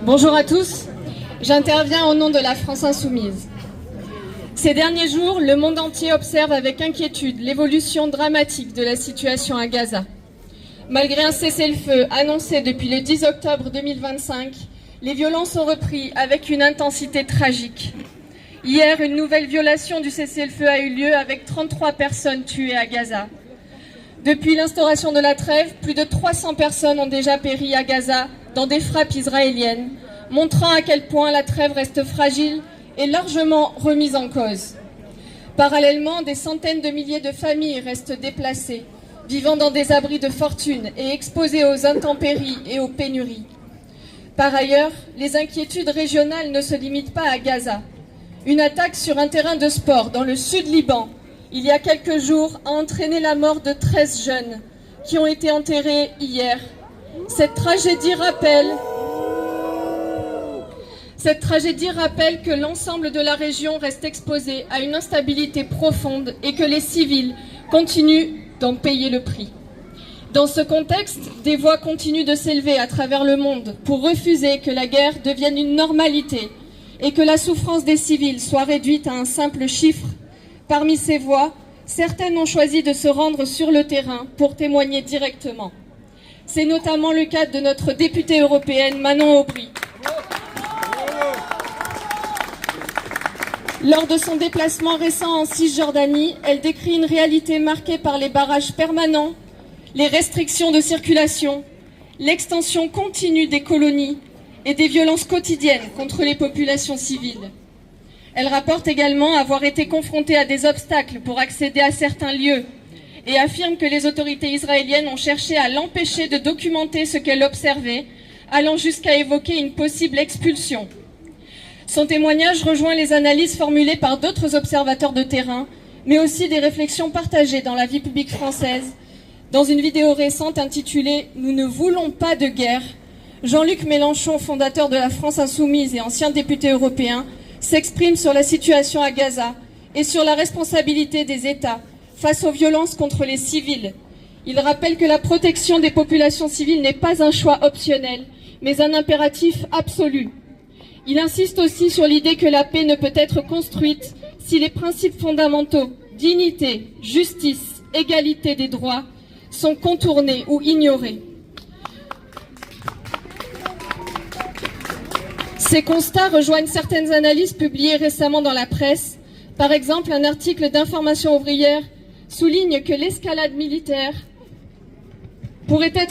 Bonjour à tous, j'interviens au nom de la France Insoumise. Ces derniers jours, le monde entier observe avec inquiétude l'évolution dramatique de la situation à Gaza. Malgré un cessez-le-feu annoncé depuis le 10 octobre 2025, les violences ont repris avec une intensité tragique. Hier, une nouvelle violation du cessez-le-feu a eu lieu avec 33 personnes tuées à Gaza. Depuis l'instauration de la trêve, plus de 300 personnes ont déjà péri à Gaza dans des frappes israéliennes, montrant à quel point la trêve reste fragile et largement remise en cause. Parallèlement, des centaines de milliers de familles restent déplacées, vivant dans des abris de fortune et exposées aux intempéries et aux pénuries. Par ailleurs, les inquiétudes régionales ne se limitent pas à Gaza. Une attaque sur un terrain de sport dans le sud Liban, il y a quelques jours, a entraîné la mort de 13 jeunes qui ont été enterrés hier. Cette tragédie rappelle que l'ensemble de la région reste exposé à une instabilité profonde et que les civils continuent d'en payer le prix. Dans ce contexte, des voix continuent de s'élever à travers le monde pour refuser que la guerre devienne une normalité et que la souffrance des civils soit réduite à un simple chiffre. Parmi ces voix, certaines ont choisi de se rendre sur le terrain pour témoigner directement. C'est notamment le cas de notre députée européenne Manon Aubry. Lors de son déplacement récent en Cisjordanie, elle décrit une réalité marquée par les barrages permanents, les restrictions de circulation, l'extension continue des colonies et des violences quotidiennes contre les populations civiles. Elle rapporte également avoir été confrontée à des obstacles pour accéder à certains lieux et affirme que les autorités israéliennes ont cherché à l'empêcher de documenter ce qu'elle observait, allant jusqu'à évoquer une possible expulsion. Son témoignage rejoint les analyses formulées par d'autres observateurs de terrain, mais aussi des réflexions partagées dans la vie publique française. Dans une vidéo récente intitulée « Nous ne voulons pas de guerre », Jean-Luc Mélenchon, fondateur de la France Insoumise et ancien député européen, s'exprime sur la situation à Gaza et sur la responsabilité des États face aux violences contre les civils. Il rappelle que la protection des populations civiles n'est pas un choix optionnel, mais un impératif absolu. Il insiste aussi sur l'idée que la paix ne peut être construite si les principes fondamentaux, dignité, justice, égalité des droits, sont contournés ou ignorés. Ces constats rejoignent certaines analyses publiées récemment dans la presse. Par exemple, un article d'Information ouvrière souligne que l'escalade militaire pourrait être